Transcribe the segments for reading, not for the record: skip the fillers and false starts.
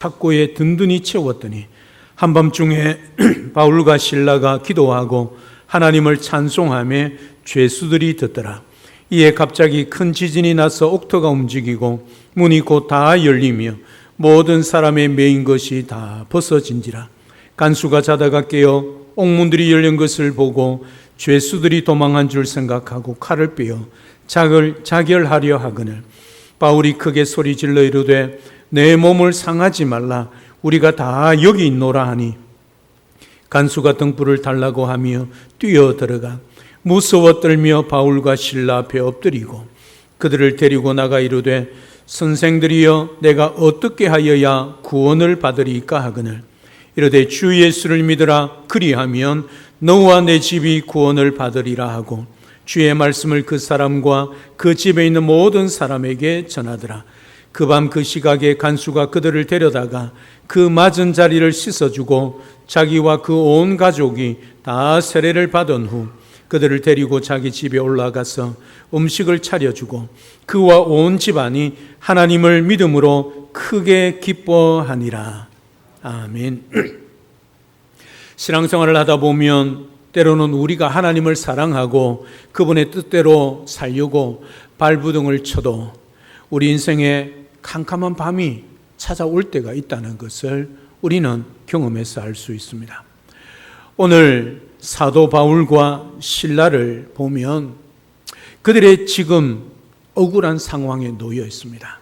착고에 든든히 채웠더니 한밤중에 바울과 실라가 기도하고 하나님을 찬송하며 죄수들이 듣더라. 이에 갑자기 큰 지진이 나서 옥토가 움직이고 문이 곧 다 열리며 모든 사람의 매인 것이 다 벗어진지라. 간수가 자다가 깨어 옥문들이 열린 것을 보고 죄수들이 도망한 줄 생각하고 칼을 빼어 자결하려 하거늘 바울이 크게 소리질러 이르되 내 몸을 상하지 말라, 우리가 다 여기 있노라 하니 간수가 등불을 달라고 하며 뛰어 들어가 무서워 떨며 바울과 실라 앞에 엎드리고 그들을 데리고 나가 이르되 선생들이여 내가 어떻게 하여야 구원을 받으리까 하거늘 이르되 주 예수를 믿으라, 그리하면 너와 내 집이 구원을 받으리라 하고 주의 말씀을 그 사람과 그 집에 있는 모든 사람에게 전하더라. 그 밤 그 시각에 간수가 그들을 데려다가 그 맞은 자리를 씻어주고 자기와 그 온 가족이 다 세례를 받은 후 그들을 데리고 자기 집에 올라가서 음식을 차려주고 그와 온 집안이 하나님을 믿음으로 크게 기뻐하니라. 아멘. 신앙생활을 하다 보면 때로는 우리가 하나님을 사랑하고 그분의 뜻대로 살려고 발부둥을 쳐도 우리 인생에 캄캄한 밤이 찾아올 때가 있다는 것을 우리는 경험해서 알 수 있습니다. 오늘 사도 바울과 실라를 보면 그들의 지금 억울한 상황에 놓여 있습니다.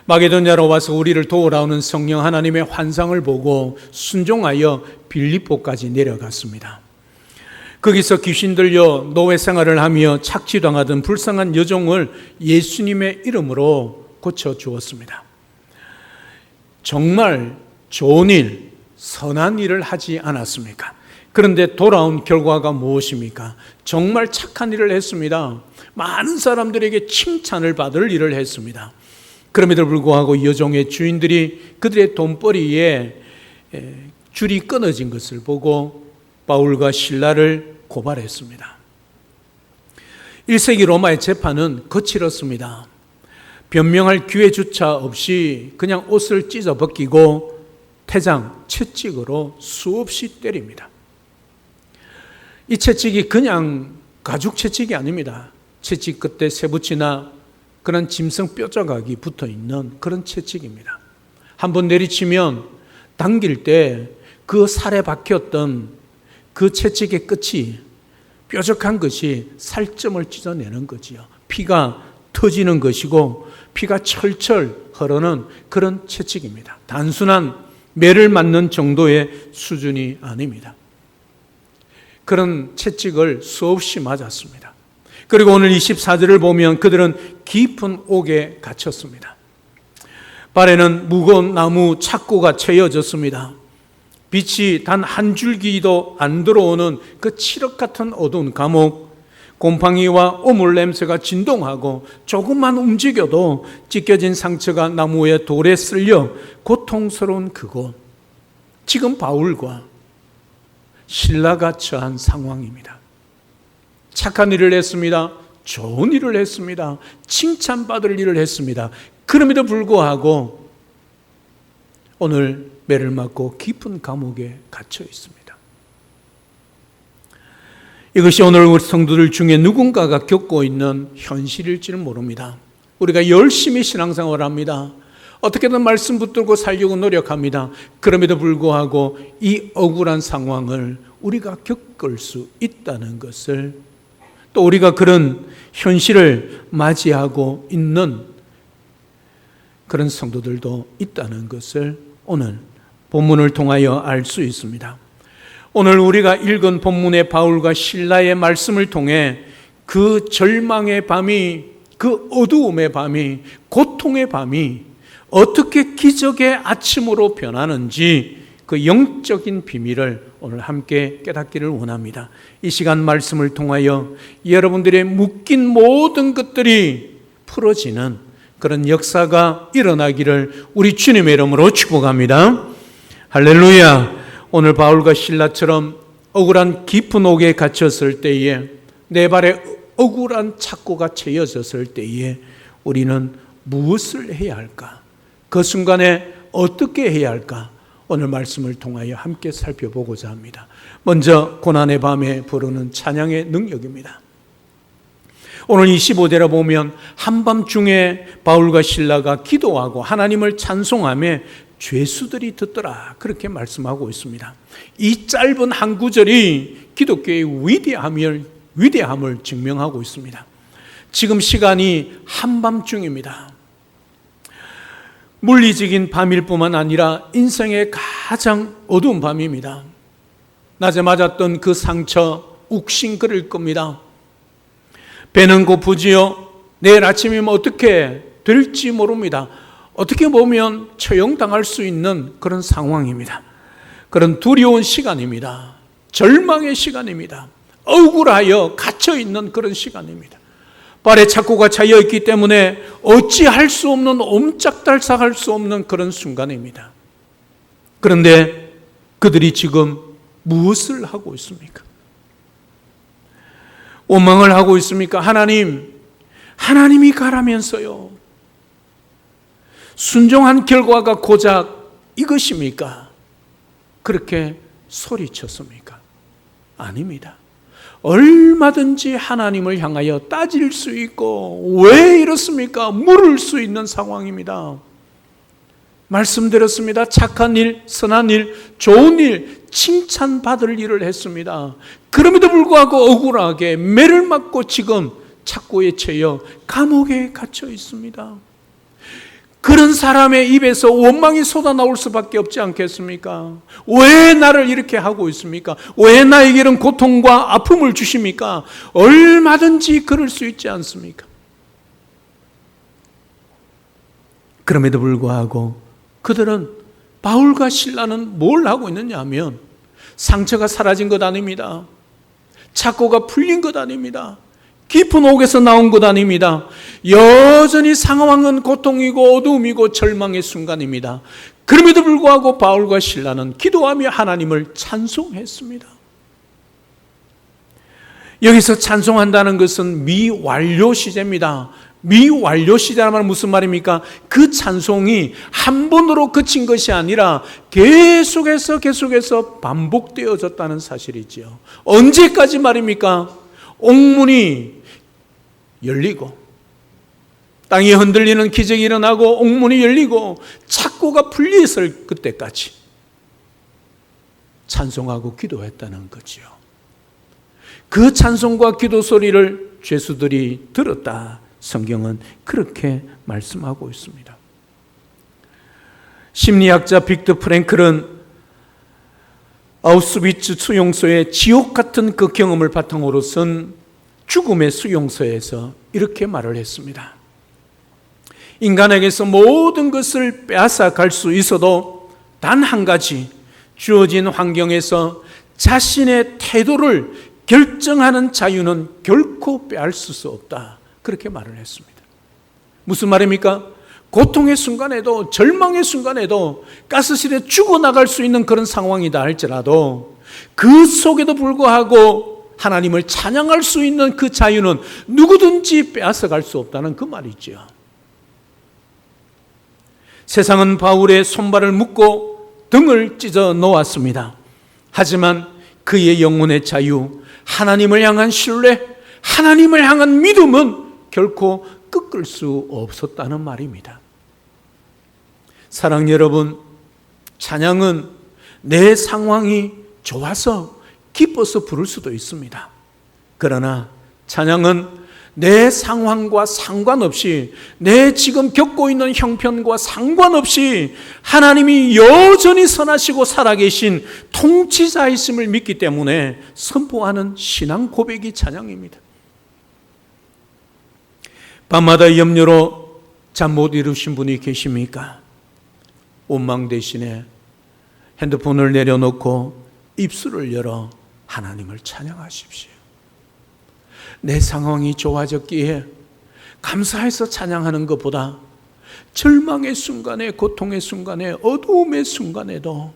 마게도냐로 와서 우리를 도우라오는 성령 하나님의 환상을 보고 순종하여 빌립보까지 내려갔습니다. 거기서 귀신 들려 노예 생활을 하며 착취당하던 불쌍한 여종을 예수님의 이름으로 고쳐주었습니다. 정말 좋은 일, 선한 일을 하지 않았습니까? 그런데 돌아온 결과가 무엇입니까? 정말 착한 일을 했습니다. 많은 사람들에게 칭찬을 받을 일을 했습니다. 그럼에도 불구하고 여종의 주인들이 그들의 돈벌이에 줄이 끊어진 것을 보고 바울과 실라를 고발했습니다. 1세기 로마의 재판은 거칠었습니다. 변명할 기회조차 없이 그냥 옷을 찢어 벗기고 태장, 채찍으로 수없이 때립니다. 이 채찍이 그냥 가죽 채찍이 아닙니다. 채찍 끝에 쇠붙이나 그런 짐승 뼈조각이 붙어있는 그런 채찍입니다. 한번 내리치면 당길 때 그 살에 박혔던 그 채찍의 끝이 뾰족한 것이 살점을 찢어내는 거지요. 피가 터지는 것이고 피가 철철 흐르는 그런 채찍입니다. 단순한 매를 맞는 정도의 수준이 아닙니다. 그런 채찍을 수없이 맞았습니다. 그리고 오늘 24절을 보면 그들은 깊은 옥에 갇혔습니다. 발에는 무거운 나무 착고가 채여졌습니다. 빛이 단 한 줄기도 안 들어오는 그 칠흑 같은 어두운 감옥, 곰팡이와 오물 냄새가 진동하고 조금만 움직여도 찢겨진 상처가 나무에 돌에 쓸려 고통스러운 그곳, 지금 바울과 실라가 처한 상황입니다. 착한 일을 했습니다. 좋은 일을 했습니다. 칭찬받을 일을 했습니다. 그럼에도 불구하고 오늘 매를 맞고 깊은 감옥에 갇혀 있습니다. 이것이 오늘 우리 성도들 중에 누군가가 겪고 있는 현실일지는 모릅니다. 우리가 열심히 신앙생활을 합니다. 어떻게든 말씀 붙들고 살려고 노력합니다. 그럼에도 불구하고 이 억울한 상황을 우리가 겪을 수 있다는 것을, 또 우리가 그런 현실을 맞이하고 있는 그런 성도들도 있다는 것을 오늘 본문을 통하여 알 수 있습니다. 오늘 우리가 읽은 본문의 바울과 실라의 말씀을 통해 그 절망의 밤이, 그 어두움의 밤이, 고통의 밤이 어떻게 기적의 아침으로 변하는지 그 영적인 비밀을 오늘 함께 깨닫기를 원합니다. 이 시간 말씀을 통하여 여러분들의 묶인 모든 것들이 풀어지는 그런 역사가 일어나기를 우리 주님의 이름으로 축복합니다. 할렐루야. 오늘 바울과 실라처럼 억울한 깊은 옥에 갇혔을 때에, 내 발에 억울한 착고가 채여졌을 때에 우리는 무엇을 해야 할까? 그 순간에 어떻게 해야 할까? 오늘 말씀을 통하여 함께 살펴보고자 합니다. 먼저 고난의 밤에 부르는 찬양의 능력입니다. 오늘 25절에 보면 한밤중에 바울과 실라가 기도하고 하나님을 찬송하며 죄수들이 듣더라, 그렇게 말씀하고 있습니다. 이 짧은 한 구절이 기독교의 위대함을 증명하고 있습니다. 지금 시간이 한밤중입니다. 물리적인 밤일 뿐만 아니라 인생의 가장 어두운 밤입니다. 낮에 맞았던 그 상처 욱신거릴 겁니다. 배는 고프지요. 내일 아침이면 어떻게 될지 모릅니다. 어떻게 보면 처형당할 수 있는 그런 상황입니다. 그런 두려운 시간입니다. 절망의 시간입니다. 억울하여 갇혀있는 그런 시간입니다. 발에 착고가 차여있기 때문에 어찌할 수 없는, 옴짝달싹할 수 없는 그런 순간입니다. 그런데 그들이 지금 무엇을 하고 있습니까? 원망을 하고 있습니까? 하나님이 가라면서요. 순종한 결과가 고작 이것입니까? 그렇게 소리쳤습니까? 아닙니다. 얼마든지 하나님을 향하여 따질 수 있고, 왜 이렇습니까? 물을 수 있는 상황입니다. 말씀드렸습니다. 착한 일, 선한 일, 좋은 일, 칭찬받을 일을 했습니다. 그럼에도 불구하고 억울하게 매를 맞고 지금 착고에 처해 감옥에 갇혀 있습니다. 그런 사람의 입에서 원망이 쏟아나올 수밖에 없지 않겠습니까? 왜 나를 이렇게 하고 있습니까? 왜 나에게 이런 고통과 아픔을 주십니까? 얼마든지 그럴 수 있지 않습니까? 그럼에도 불구하고 그들은, 바울과 실라는 뭘 하고 있느냐 하면, 상처가 사라진 것 아닙니다. 착고가 풀린 것 아닙니다. 깊은 옥에서 나온 것 아닙니다. 여전히 상황은 고통이고 어두움이고 절망의 순간입니다. 그럼에도 불구하고 바울과 실라는 기도하며 하나님을 찬송했습니다. 여기서 찬송한다는 것은 미완료 시제입니다. 미완료 시제란 말은 무슨 말입니까? 그 찬송이 한 번으로 그친 것이 아니라 계속해서 반복되어졌다는 사실이지요. 언제까지 말입니까? 옥문이 열리고 땅이 흔들리는 기적이 일어나고 옥문이 열리고 착고가 풀려있을 그때까지 찬송하고 기도했다는 거지요. 그 찬송과 기도 소리를 죄수들이 들었다. 성경은 그렇게 말씀하고 있습니다. 심리학자 빅터 프랭클은 아우슈비츠 수용소의 지옥 같은 그 경험을 바탕으로 쓴 죽음의 수용소에서 이렇게 말을 했습니다. 인간에게서 모든 것을 빼앗아 갈 수 있어도 단 한 가지, 주어진 환경에서 자신의 태도를 결정하는 자유는 결코 빼앗을 수 없다. 그렇게 말을 했습니다. 무슨 말입니까? 고통의 순간에도, 절망의 순간에도, 가스실에 죽어나갈 수 있는 그런 상황이다 할지라도 그 속에도 불구하고 하나님을 찬양할 수 있는 그 자유는 누구든지 빼앗아갈 수 없다는 그 말이죠. 세상은 바울의 손발을 묶고 등을 찢어 놓았습니다. 하지만 그의 영혼의 자유, 하나님을 향한 신뢰, 하나님을 향한 믿음은 결코 꺾을 수 없었다는 말입니다. 사랑 여러분, 찬양은 내 상황이 좋아서 기뻐서 부를 수도 있습니다. 그러나 찬양은 내 상황과 상관없이, 내 지금 겪고 있는 형편과 상관없이 하나님이 여전히 선하시고 살아계신 통치자이심을 믿기 때문에 선포하는 신앙 고백이 찬양입니다. 밤마다 염려로 잠 못 이루신 분이 계십니까? 원망 대신에 핸드폰을 내려놓고 입술을 열어 하나님을 찬양하십시오. 내 상황이 좋아졌기에 감사해서 찬양하는 것보다 절망의 순간에, 고통의 순간에, 어두움의 순간에도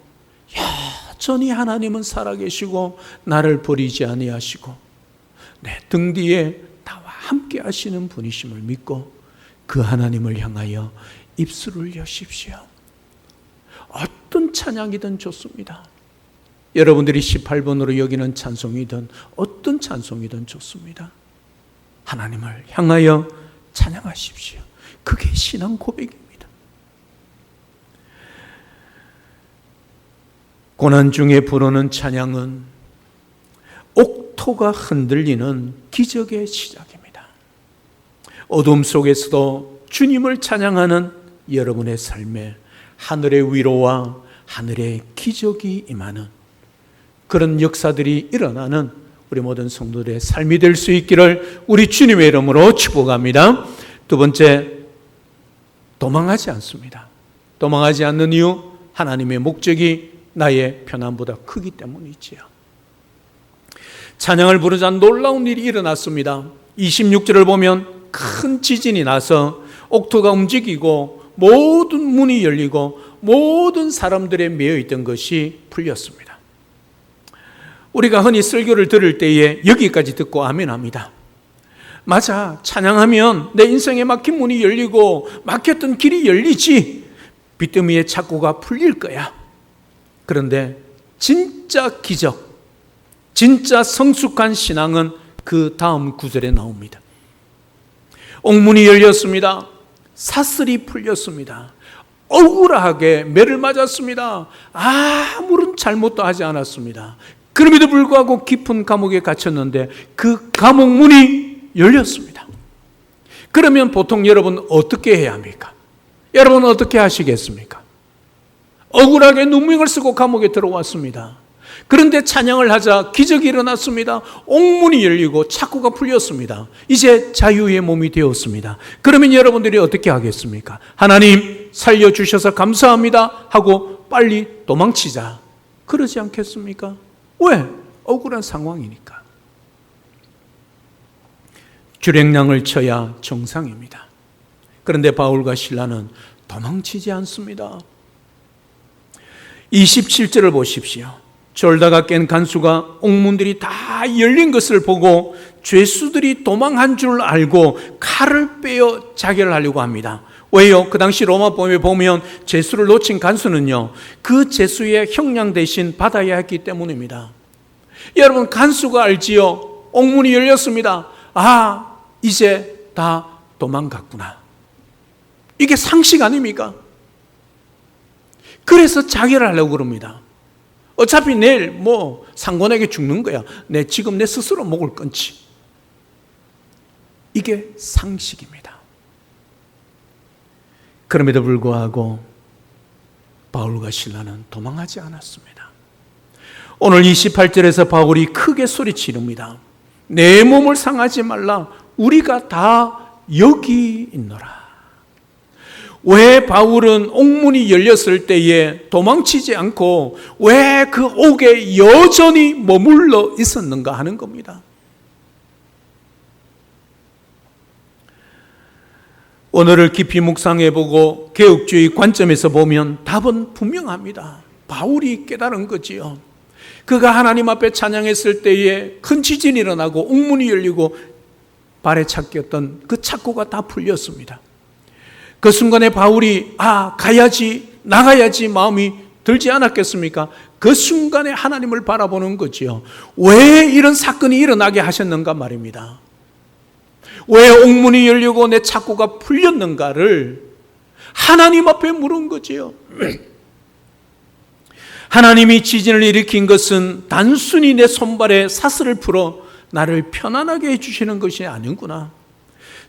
여전히 하나님은 살아계시고 나를 버리지 아니하시고 내 등 뒤에 나와 함께 하시는 분이심을 믿고 그 하나님을 향하여 입술을 여십시오. 어떤 찬양이든 좋습니다. 여러분들이 18번으로 여기는 찬송이든 어떤 찬송이든 좋습니다. 하나님을 향하여 찬양하십시오. 그게 신앙 고백입니다. 고난 중에 부르는 찬양은 옥토가 흔들리는 기적의 시작입니다. 어둠 속에서도 주님을 찬양하는 여러분의 삶에 하늘의 위로와 하늘의 기적이 임하는 그런 역사들이 일어나는 우리 모든 성도들의 삶이 될 수 있기를 우리 주님의 이름으로 축복합니다. 두 번째, 도망하지 않습니다. 도망하지 않는 이유, 하나님의 목적이 나의 편안보다 크기 때문이지요. 찬양을 부르자 놀라운 일이 일어났습니다. 26절을 보면 큰 지진이 나서 옥토가 움직이고 모든 문이 열리고 모든 사람들의 매여있던 것이 풀렸습니다. 우리가 흔히 설교를 들을 때에 여기까지 듣고 아멘합니다. 맞아, 찬양하면 내 인생에 막힌 문이 열리고 막혔던 길이 열리지, 빚더미의 착고가 풀릴 거야. 그런데 진짜 기적, 진짜 성숙한 신앙은 그 다음 구절에 나옵니다. 옥문이 열렸습니다. 사슬이 풀렸습니다. 억울하게 매를 맞았습니다. 아무런 잘못도 하지 않았습니다. 그럼에도 불구하고 깊은 감옥에 갇혔는데 그 감옥 문이 열렸습니다. 그러면 보통 여러분 어떻게 해야 합니까? 여러분 어떻게 하시겠습니까? 억울하게 누명을 쓰고 감옥에 들어왔습니다. 그런데 찬양을 하자 기적이 일어났습니다. 옥문이 열리고 착고가 풀렸습니다. 이제 자유의 몸이 되었습니다. 그러면 여러분들이 어떻게 하겠습니까? 하나님 살려주셔서 감사합니다 하고 빨리 도망치자, 그러지 않겠습니까? 왜? 억울한 상황이니까. 주랭랑을 쳐야 정상입니다. 그런데 바울과 실라는 도망치지 않습니다. 27절을 보십시오. 졸다가 깬 간수가 옥문들이 다 열린 것을 보고 죄수들이 도망한 줄 알고 칼을 빼어 자결을 하려고 합니다. 왜요? 그 당시 로마법에 보면 죄수를 놓친 간수는요, 그 죄수의 형량 대신 받아야 했기 때문입니다. 여러분, 간수가 알지요? 옥문이 열렸습니다. 아, 이제 다 도망갔구나. 이게 상식 아닙니까? 그래서 자결을 하려고 그럽니다. 어차피 내일 상관에게 죽는 거야. 지금 내 스스로 목을 끊지. 이게 상식입니다. 그럼에도 불구하고 바울과 실라는 도망하지 않았습니다. 오늘 28절에서 바울이 크게 소리치릅니다. 내 몸을 상하지 말라. 우리가 다 여기 있노라. 왜 바울은 옥문이 열렸을 때에 도망치지 않고 왜 그 옥에 여전히 머물러 있었는가 하는 겁니다. 오늘을 깊이 묵상해보고 개혁주의 관점에서 보면 답은 분명합니다. 바울이 깨달은 거지요. 그가 하나님 앞에 찬양했을 때에 큰 지진이 일어나고 옥문이 열리고 발에 착겼던 그 착고가 다 풀렸습니다. 그 순간에 바울이 가야지, 나가야지 마음이 들지 않았겠습니까? 그 순간에 하나님을 바라보는 거지요. 왜 이런 사건이 일어나게 하셨는가 말입니다. 왜 옥문이 열리고 내 착고가 풀렸는가를 하나님 앞에 물은 거지요. 하나님이 지진을 일으킨 것은 단순히 내 손발에 사슬을 풀어 나를 편안하게 해주시는 것이 아니구나.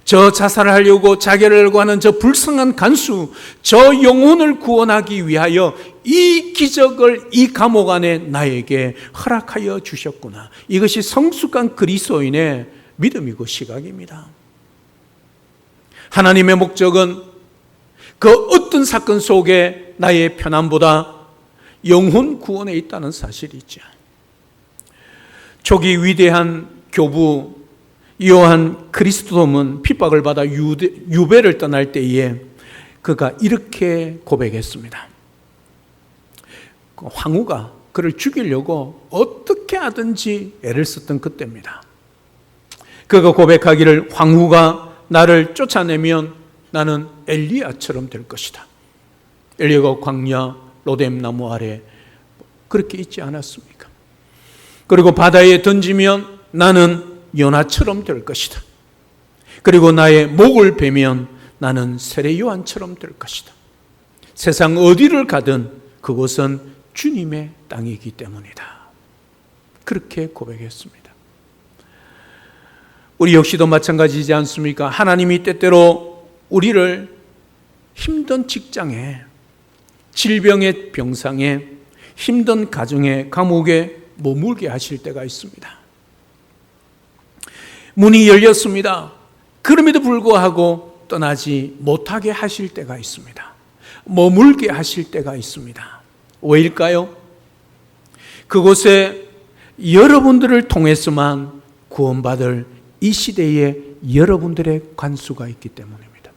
저 자살을 하려고 자결을 하려고 하는 저 불쌍한 간수, 저 영혼을 구원하기 위하여 이 기적을 이 감옥 안에 나에게 허락하여 주셨구나. 이것이 성숙한 그리스도인의 믿음이고 시각입니다. 하나님의 목적은 그 어떤 사건 속에 나의 편안보다 영혼 구원에 있다는 사실이죠. 초기 위대한 교부 요한 크리스토돔은 핍박을 받아 유배를 떠날 때에 그가 이렇게 고백했습니다. 황후가 그를 죽이려고 어떻게 하든지 애를 썼던 그때입니다. 그가 고백하기를 황후가 나를 쫓아내면 나는 엘리야처럼 될 것이다. 엘리야가 광야 로뎀나무 아래 그렇게 있지 않았습니까? 그리고 바다에 던지면 나는 요나처럼 될 것이다. 그리고 나의 목을 베면 나는 세례 요한처럼 될 것이다. 세상 어디를 가든 그곳은 주님의 땅이기 때문이다. 그렇게 고백했습니다. 우리 역시도 마찬가지지 않습니까? 하나님이 때때로 우리를 힘든 직장에, 질병의 병상에, 힘든 가정에, 감옥에 머물게 하실 때가 있습니다. 문이 열렸습니다. 그럼에도 불구하고 떠나지 못하게 하실 때가 있습니다. 머물게 하실 때가 있습니다. 왜일까요? 그곳에 여러분들을 통해서만 구원받을 이 시대에 여러분들의 간수가 있기 때문입니다.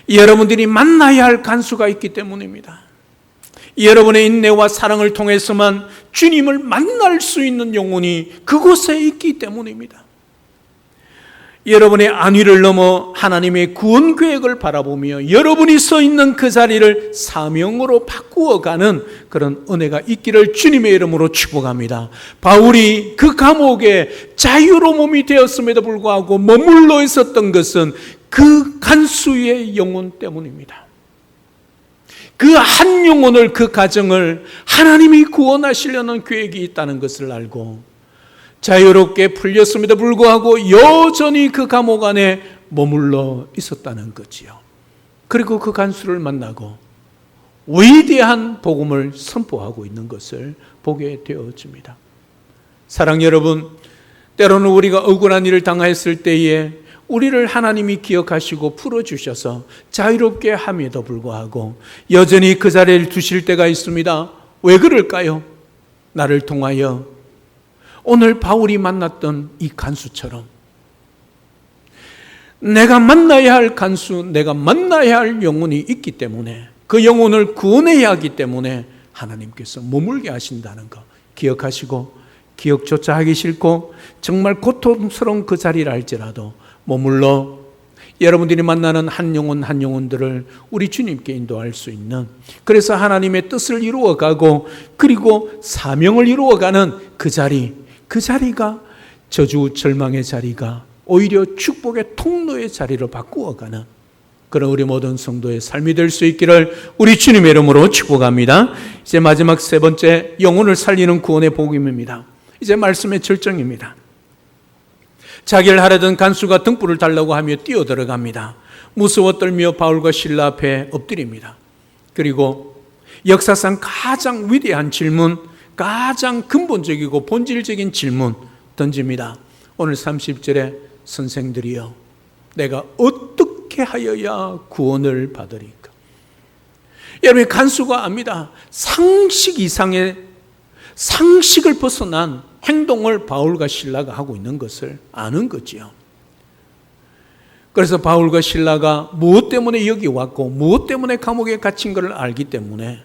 여러분들이 만나야 할 간수가 있기 때문입니다. 여러분의 인내와 사랑을 통해서만 주님을 만날 수 있는 영혼이 그곳에 있기 때문입니다. 여러분의 안위를 넘어 하나님의 구원 계획을 바라보며 여러분이 서 있는 그 자리를 사명으로 바꾸어가는 그런 은혜가 있기를 주님의 이름으로 축복합니다. 바울이 그 감옥에 자유로 몸이 되었음에도 불구하고 머물러 있었던 것은 그 간수의 영혼 때문입니다. 그 한 영혼을, 그 가정을 하나님이 구원하시려는 계획이 있다는 것을 알고 자유롭게 풀렸음에도 불구하고 여전히 그 감옥 안에 머물러 있었다는 거지요. 그리고 그 간수를 만나고 위대한 복음을 선포하고 있는 것을 보게 되어집니다. 사랑 여러분, 때로는 우리가 억울한 일을 당했을 때에 우리를 하나님이 기억하시고 풀어주셔서 자유롭게 함에도 불구하고 여전히 그 자리를 두실 때가 있습니다. 왜 그럴까요? 나를 통하여 오늘 바울이 만났던 이 간수처럼 내가 만나야 할 간수, 내가 만나야 할 영혼이 있기 때문에 그 영혼을 구원해야 하기 때문에 하나님께서 머물게 하신다는 거 기억하시고, 기억조차 하기 싫고 정말 고통스러운 그 자리를 알지라도 머물러 여러분들이 만나는 한 영혼 한 영혼들을 우리 주님께 인도할 수 있는, 그래서 하나님의 뜻을 이루어가고 그리고 사명을 이루어가는 그 자리가 저주 절망의 자리가 오히려 축복의 통로의 자리로 바꾸어가는 그런 우리 모든 성도의 삶이 될 수 있기를 우리 주님의 이름으로 축복합니다. 이제 마지막 세 번째, 영혼을 살리는 구원의 복음입니다. 이제 말씀의 절정입니다. 자기를 하려던 간수가 등불을 달라고 하며 뛰어들어갑니다. 무서워 떨며 바울과 실라 앞에 엎드립니다. 그리고 역사상 가장 위대한 질문, 가장 근본적이고 본질적인 질문 던집니다. 오늘 30절에 선생들이여 내가 어떻게 하여야 구원을 받으리까? 여러분, 간수가 압니다. 상식 이상의 상식을 벗어난 행동을 바울과 실라가 하고 있는 것을 아는 거지요. 그래서 바울과 실라가 무엇 때문에 여기 왔고 무엇 때문에 감옥에 갇힌 것을 알기 때문에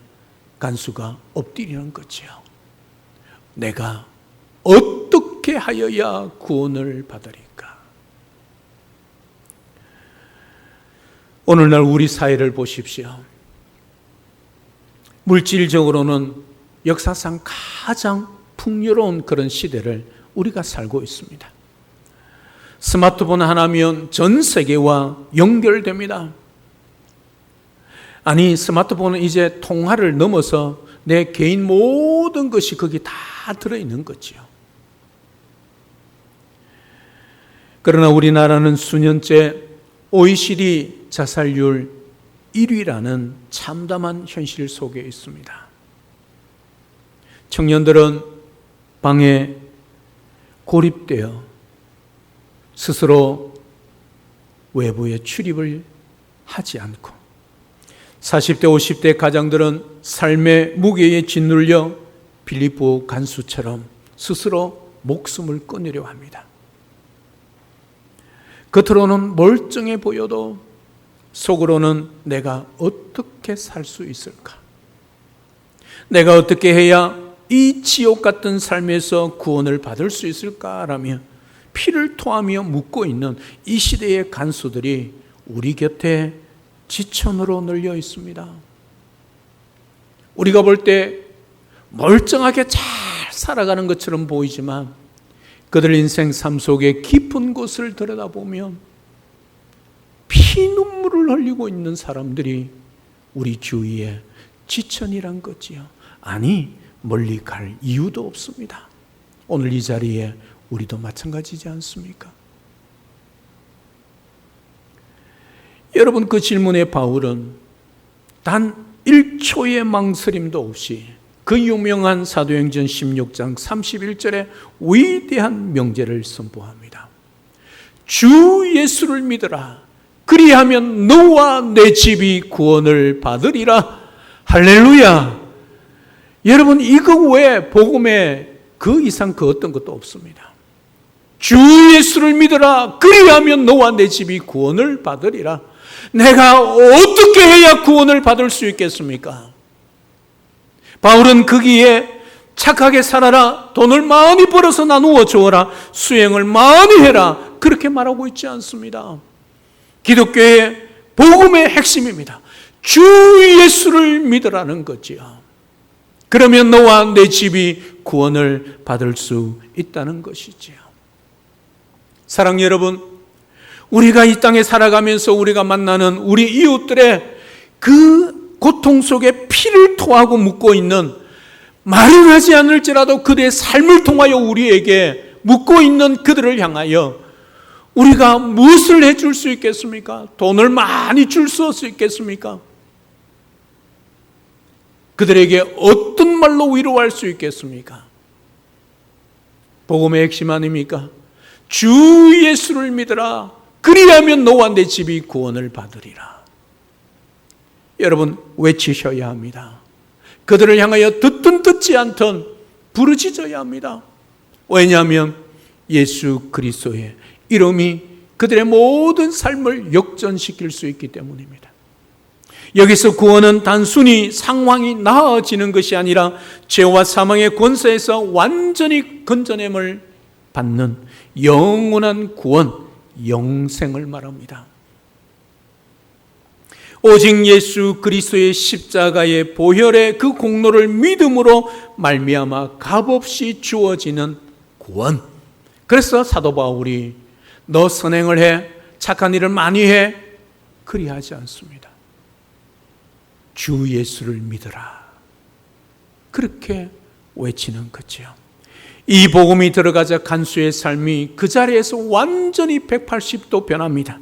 간수가 엎드리는 거지요. 내가 어떻게 하여야 구원을 받으리까? 오늘날 우리 사회를 보십시오. 물질적으로는 역사상 가장 풍요로운 그런 시대를 우리가 살고 있습니다. 스마트폰 하나면 전 세계와 연결됩니다. 아니, 스마트폰은 이제 통화를 넘어서 내 개인 모든 것이 거기 다 들어있는 거지요. 그러나 우리나라는 수년째 OECD 자살률 1위라는 참담한 현실 속에 있습니다. 청년들은 방에 고립되어 스스로 외부에 출입을 하지 않고 40대 50대 가장들은 삶의 무게에 짓눌려 빌립보 간수처럼 스스로 목숨을 끊으려 합니다. 겉으로는 멀쩡해 보여도 속으로는 내가 어떻게 살 수 있을까? 내가 어떻게 해야 이 지옥 같은 삶에서 구원을 받을 수 있을까라며 피를 토하며 묻고 있는 이 시대의 간수들이 우리 곁에 지천으로 널려 있습니다. 우리가 볼 때 멀쩡하게 잘 살아가는 것처럼 보이지만 그들 인생 삶 속에 깊은 곳을 들여다보면 피눈물을 흘리고 있는 사람들이 우리 주위에 지천이란 거지요. 아니, 멀리 갈 이유도 없습니다. 오늘 이 자리에 우리도 마찬가지지 않습니까? 여러분, 그 질문에 바울은 단 1초의 망설임도 없이 그 유명한 사도행전 16장 31절에 위대한 명제를 선포합니다. 주 예수를 믿으라. 그리하면 너와 내 집이 구원을 받으리라. 할렐루야. 여러분, 이거 외에 복음에 그 이상 그 어떤 것도 없습니다. 주 예수를 믿으라. 그리하면 너와 내 집이 구원을 받으리라. 내가 어떻게 해야 구원을 받을 수 있겠습니까? 바울은 거기에 착하게 살아라, 돈을 많이 벌어서 나누어 주어라, 수행을 많이 해라, 그렇게 말하고 있지 않습니다. 기독교의 복음의 핵심입니다. 주 예수를 믿으라는 거지요. 그러면 너와 내 집이 구원을 받을 수 있다는 것이지요. 사랑 여러분, 우리가 이 땅에 살아가면서 우리가 만나는 우리 이웃들의 그 고통 속에 피를 토하고 묻고 있는, 말은 하지 않을지라도 그들의 삶을 통하여 우리에게 묻고 있는 그들을 향하여 우리가 무엇을 해줄 수 있겠습니까? 돈을 많이 줄 수 있겠습니까? 그들에게 어떤 말로 위로할 수 있겠습니까? 복음의 핵심 아닙니까? 주 예수를 믿으라. 그리하면 너와 내 집이 구원을 받으리라. 여러분, 외치셔야 합니다. 그들을 향하여 듣든 듣지 않든 부르짖어야 합니다. 왜냐하면 예수 그리스도의 이름이 그들의 모든 삶을 역전시킬 수 있기 때문입니다. 여기서 구원은 단순히 상황이 나아지는 것이 아니라 죄와 사망의 권세에서 완전히 건져냄을 받는 영원한 구원, 영생을 말합니다. 오직 예수 그리스도의 십자가의 보혈의 그 공로를 믿음으로 말미암아 값없이 주어지는 구원. 그래서 사도 바울이 너 선행을 해, 착한 일을 많이 해, 그리하지 않습니다. 주 예수를 믿으라. 그렇게 외치는 거죠. 이 복음이 들어가자 간수의 삶이 그 자리에서 완전히 180도 변합니다.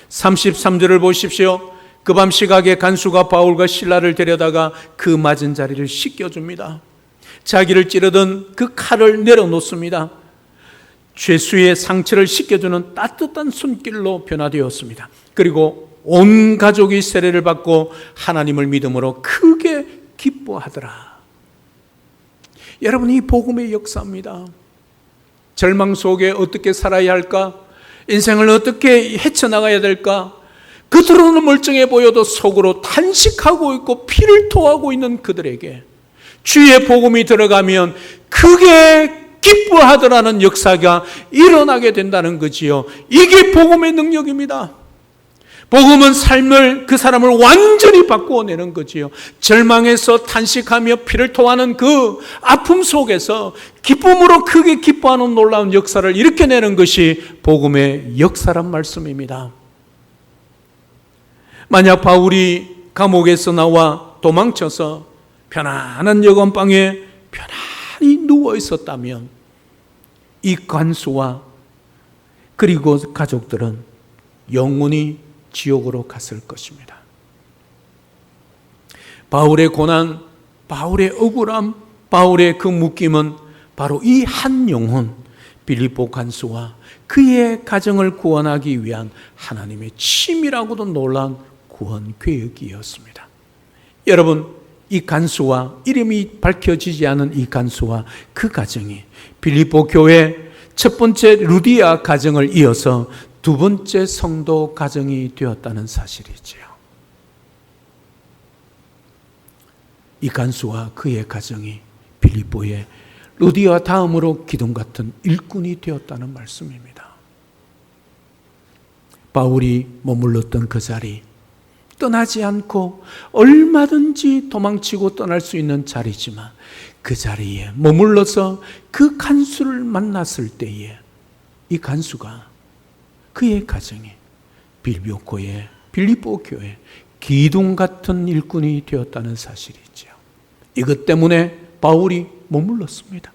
33절을 보십시오. 그 밤 시각에 간수가 바울과 실라를 데려다가 그 맞은 자리를 씻겨줍니다. 자기를 찌르던 그 칼을 내려놓습니다. 죄수의 상처를 씻겨주는 따뜻한 손길로 변화되었습니다. 그리고 온 가족이 세례를 받고 하나님을 믿음으로 크게 기뻐하더라. 여러분, 이 복음의 역사입니다. 절망 속에 어떻게 살아야 할까? 인생을 어떻게 헤쳐나가야 될까? 겉으로는 멀쩡해 보여도 속으로 탄식하고 있고 피를 토하고 있는 그들에게 주의 복음이 들어가면 크게 기뻐하더라는 역사가 일어나게 된다는 거지요. 이게 복음의 능력입니다. 복음은 삶을, 그 사람을 완전히 바꾸어내는 거지요. 절망에서 탄식하며 피를 토하는 그 아픔 속에서 기쁨으로 크게 기뻐하는 놀라운 역사를 일으켜내는 것이 복음의 역사란 말씀입니다. 만약 바울이 감옥에서 나와 도망쳐서 편안한 여관방에 편안히 누워 있었다면 이 간수와 그리고 가족들은 영원히 지옥으로 갔을 것입니다. 바울의 고난, 바울의 억울함, 바울의 그 묶임은 바로 이 한 영혼 빌립보 간수와 그의 가정을 구원하기 위한 하나님의 치밀하고도 놀라운 구원 계획이었습니다. 여러분, 이 간수와, 이름이 밝혀지지 않은 이 간수와 그 가정이 빌립보 교회 첫 번째 루디아 가정을 이어서 두 번째 성도 가정이 되었다는 사실이지요. 이 간수와 그의 가정이 빌립보의 루디아 다음으로 기둥 같은 일꾼이 되었다는 말씀입니다. 바울이 머물렀던 그 자리, 떠나지 않고 얼마든지 도망치고 떠날 수 있는 자리지만 그 자리에 머물러서 그 간수를 만났을 때에 이 간수가 그의 가정에 빌립보 교회 기둥 같은 일꾼이 되었다는 사실이죠. 이것 때문에 바울이 머물렀습니다.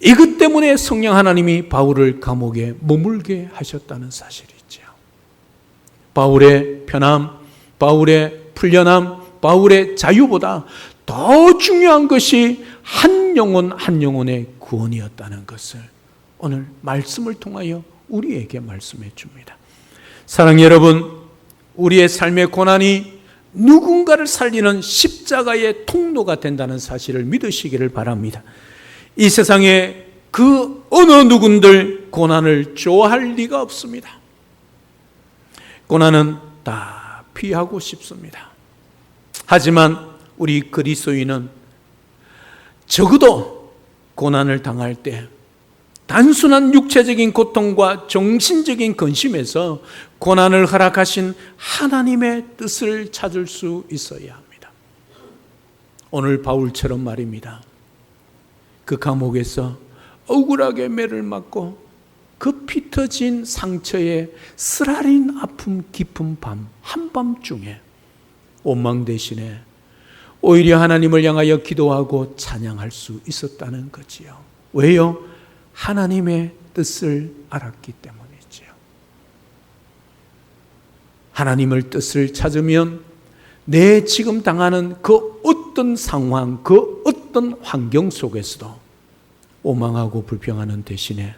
이것 때문에 성령 하나님이 바울을 감옥에 머물게 하셨다는 사실이죠. 바울의 편함, 바울의 풀려남, 바울의 자유보다 더 중요한 것이 한 영혼 한 영혼의 구원이었다는 것을 오늘 말씀을 통하여 우리에게 말씀해 줍니다. 사랑하는 여러분, 우리의 삶의 고난이 누군가를 살리는 십자가의 통로가 된다는 사실을 믿으시기를 바랍니다. 이 세상에 그 어느 누군들 고난을 좋아할 리가 없습니다. 고난은 다 피하고 싶습니다. 하지만 우리 그리스도인은 적어도 고난을 당할 때 단순한 육체적인 고통과 정신적인 근심에서 고난을 허락하신 하나님의 뜻을 찾을 수 있어야 합니다. 오늘 바울처럼 말입니다. 그 감옥에서 억울하게 매를 맞고 그 피 터진 상처에 쓰라린 아픔 깊은 밤 한밤중에 원망 대신에 오히려 하나님을 향하여 기도하고 찬양할 수 있었다는 거지요. 왜요? 하나님의 뜻을 알았기 때문이지요. 하나님의 뜻을 찾으면 내 지금 당하는 그 어떤 상황, 그 어떤 환경 속에서도 오망하고 불평하는 대신에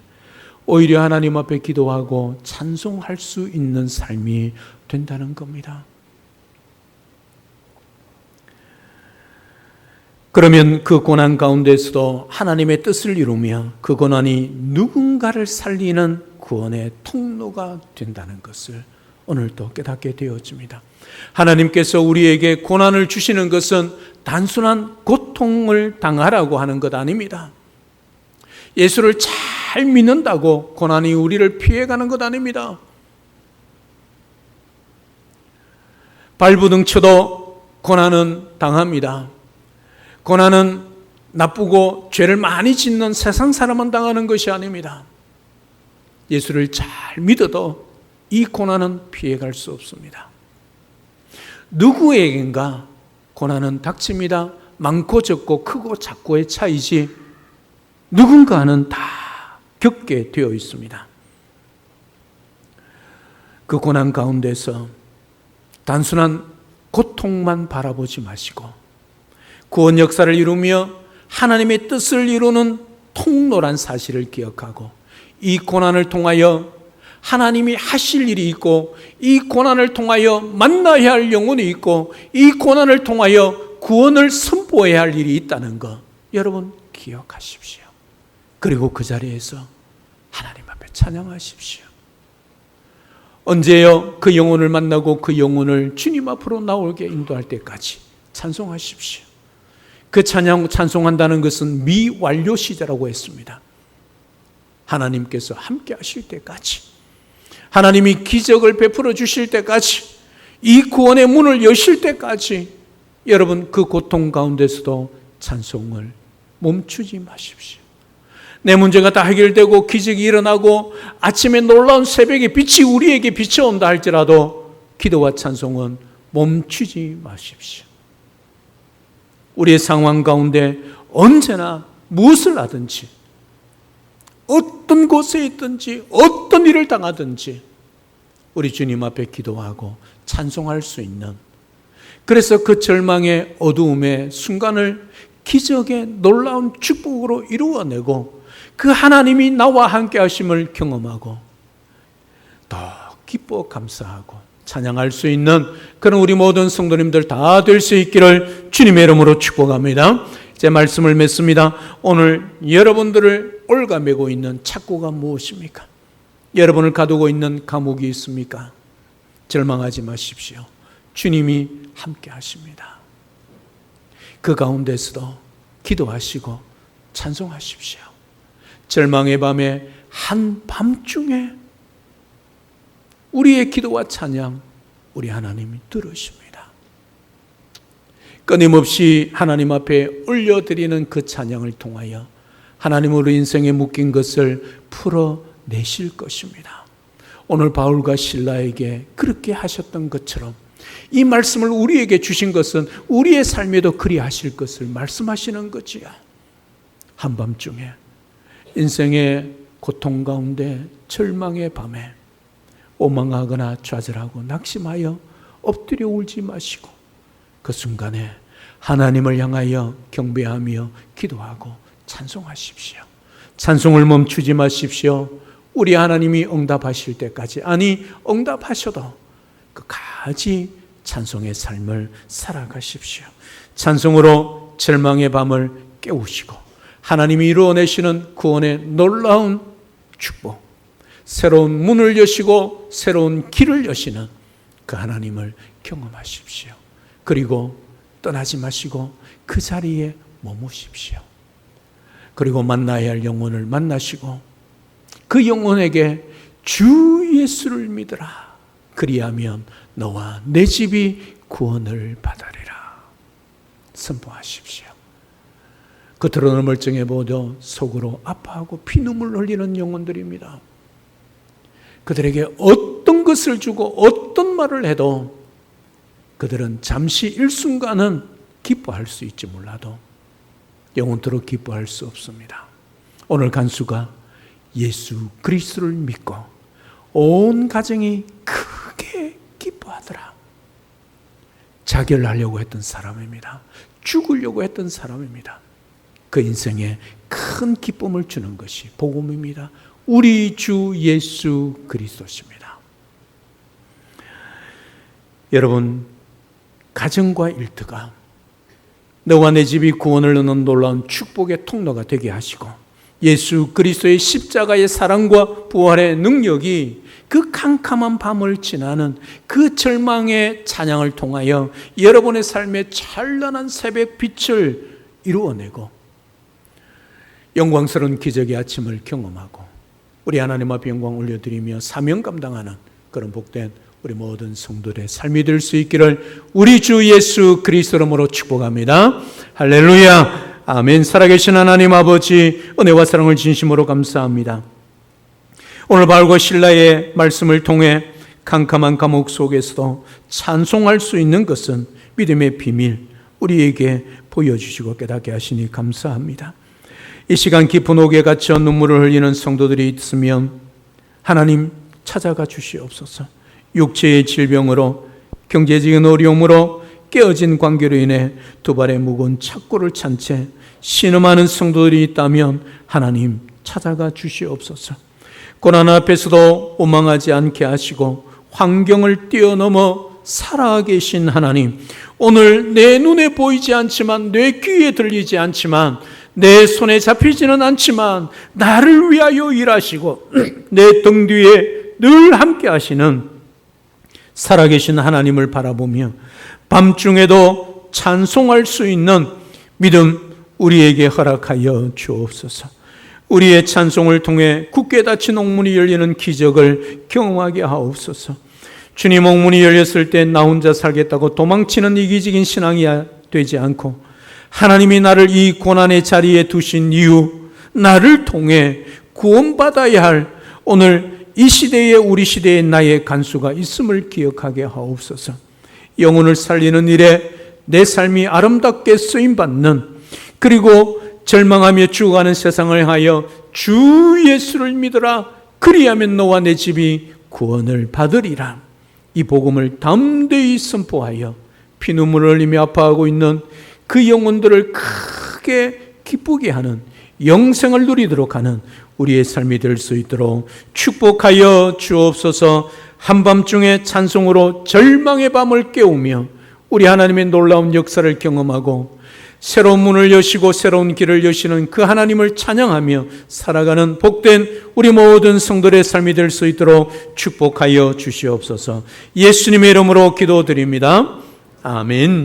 오히려 하나님 앞에 기도하고 찬송할 수 있는 삶이 된다는 겁니다. 그러면 그 고난 가운데서도 하나님의 뜻을 이루며 그 고난이 누군가를 살리는 구원의 통로가 된다는 것을 오늘 또 깨닫게 되어집니다. 하나님께서 우리에게 고난을 주시는 것은 단순한 고통을 당하라고 하는 것 아닙니다. 예수를 잘 믿는다고 고난이 우리를 피해가는 것 아닙니다. 발부둥 쳐도 고난은 당합니다. 고난은 나쁘고 죄를 많이 짓는 세상 사람만 당하는 것이 아닙니다. 예수를 잘 믿어도 이 고난은 피해갈 수 없습니다. 누구에겐가 고난은 닥칩니다. 많고 적고 크고 작고의 차이지 누군가는 다 겪게 되어 있습니다. 그 고난 가운데서 단순한 고통만 바라보지 마시고 구원 역사를 이루며 하나님의 뜻을 이루는 통로란 사실을 기억하고 이 고난을 통하여 하나님이 하실 일이 있고 이 고난을 통하여 만나야 할 영혼이 있고 이 고난을 통하여 구원을 선포해야 할 일이 있다는 것 여러분 기억하십시오. 그리고 그 자리에서 하나님 앞에 찬양하십시오. 언제요? 그 영혼을 만나고 그 영혼을 주님 앞으로 나오게 인도할 때까지 찬송하십시오. 그 찬송한다는 것은 미완료 시제라고 했습니다. 하나님께서 함께 하실 때까지, 하나님이 기적을 베풀어 주실 때까지, 이 구원의 문을 여실 때까지 여러분 그 고통 가운데서도 찬송을 멈추지 마십시오. 내 문제가 다 해결되고 기적이 일어나고 아침에 놀라운 새벽에 빛이 우리에게 비춰온다 할지라도 기도와 찬송은 멈추지 마십시오. 우리의 상황 가운데 언제나 무엇을 하든지 어떤 곳에 있든지 어떤 일을 당하든지 우리 주님 앞에 기도하고 찬송할 수 있는, 그래서 그 절망의 어두움의 순간을 기적의 놀라운 축복으로 이루어내고 그 하나님이 나와 함께 하심을 경험하고 더 기뻐 감사하고 찬양할 수 있는 그런 우리 모든 성도님들 다 될 수 있기를 주님의 이름으로 축복합니다. 제 말씀을 맺습니다. 오늘 여러분들을 올가매고 있는 착고가 무엇입니까? 여러분을 가두고 있는 감옥이 있습니까? 절망하지 마십시오. 주님이 함께 하십니다. 그 가운데서도 기도하시고 찬송하십시오. 절망의 밤에 한밤중에 우리의 기도와 찬양 우리 하나님이 들으십니다. 끊임없이 하나님 앞에 올려드리는 그 찬양을 통하여 하나님으로 인생에 묶인 것을 풀어내실 것입니다. 오늘 바울과 실라에게 그렇게 하셨던 것처럼 이 말씀을 우리에게 주신 것은 우리의 삶에도 그리하실 것을 말씀하시는 거지요. 한밤중에 인생의 고통 가운데 절망의 밤에 오망하거나 좌절하고 낙심하여 엎드려 울지 마시고 그 순간에 하나님을 향하여 경배하며 기도하고 찬송하십시오. 찬송을 멈추지 마십시오. 우리 하나님이 응답하실 때까지, 아니 응답하셔도 끝까지 찬송의 삶을 살아가십시오. 찬송으로 절망의 밤을 깨우시고 하나님이 이루어내시는 구원의 놀라운 축복, 새로운 문을 여시고 새로운 길을 여시는 그 하나님을 경험하십시오. 그리고 떠나지 마시고 그 자리에 머무십시오. 그리고 만나야 할 영혼을 만나시고 그 영혼에게 주 예수를 믿으라. 그리하면 너와 내 집이 구원을 받으리라. 선포하십시오. 겉으로는 멀쩡해 보여도 속으로 아파하고 피눈물 흘리는 영혼들입니다. 그들에게 어떤 것을 주고 어떤 말을 해도 그들은 잠시 일순간은 기뻐할 수 있지 몰라도 영원토록 기뻐할 수 없습니다. 오늘 간수가 예수 그리스도를 믿고 온 가정이 크게 기뻐하더라. 자결하려고 했던 사람입니다. 죽으려고 했던 사람입니다. 그 인생에 큰 기쁨을 주는 것이 복음입니다. 우리 주 예수 그리스도십니다. 여러분, 가정과 일터가 너와 내 집이 구원을 얻는 놀라운 축복의 통로가 되게 하시고 예수 그리스도의 십자가의 사랑과 부활의 능력이 그 캄캄한 밤을 지나는 그 절망의 찬양을 통하여 여러분의 삶에 찬란한 새벽 빛을 이루어내고 영광스러운 기적의 아침을 경험하고 우리 하나님 앞에 영광 올려드리며 사명 감당하는 그런 복된 우리 모든 성도들의 삶이 될 수 있기를 우리 주 예수 그리스도로 축복합니다. 할렐루야. 아멘. 살아계신 하나님 아버지, 은혜와 사랑을 진심으로 감사합니다. 오늘 바울과 실라의 말씀을 통해 캄캄한 감옥 속에서도 찬송할 수 있는 것은 믿음의 비밀, 우리에게 보여주시고 깨닫게 하시니 감사합니다. 이 시간 깊은 옥에 갇혀 눈물을 흘리는 성도들이 있으면 하나님 찾아가 주시옵소서. 육체의 질병으로, 경제적인 어려움으로, 깨어진 관계로 인해 두 발의 무거운 착고를 찬 채 신음하는 성도들이 있다면 하나님 찾아가 주시옵소서. 고난 앞에서도 원망하지 않게 하시고 환경을 뛰어넘어 살아계신 하나님, 오늘 내 눈에 보이지 않지만, 내 귀에 들리지 않지만, 내 손에 잡히지는 않지만 나를 위하여 일하시고 내 등 뒤에 늘 함께 하시는 살아계신 하나님을 바라보며 밤중에도 찬송할 수 있는 믿음 우리에게 허락하여 주옵소서. 우리의 찬송을 통해 굳게 닫힌 옥문이 열리는 기적을 경험하게 하옵소서. 주님, 옥문이 열렸을 때 나 혼자 살겠다고 도망치는 이기적인 신앙이 되지 않고 하나님이 나를 이 고난의 자리에 두신 이유, 나를 통해 구원받아야 할 오늘 이 시대에, 우리 시대에 나의 간수가 있음을 기억하게 하옵소서. 영혼을 살리는 일에 내 삶이 아름답게 쓰임받는, 그리고 절망하며 죽어가는 세상을 하여 주 예수를 믿으라. 그리하면 너와 내 집이 구원을 받으리라. 이 복음을 담대히 선포하여 피눈물을 흘리며 아파하고 있는 그 영혼들을 크게 기쁘게 하는, 영생을 누리도록 하는 우리의 삶이 될 수 있도록 축복하여 주옵소서. 한밤중에 찬송으로 절망의 밤을 깨우며 우리 하나님의 놀라운 역사를 경험하고 새로운 문을 여시고 새로운 길을 여시는 그 하나님을 찬양하며 살아가는 복된 우리 모든 성도의 삶이 될 수 있도록 축복하여 주시옵소서. 예수님의 이름으로 기도드립니다. 아멘.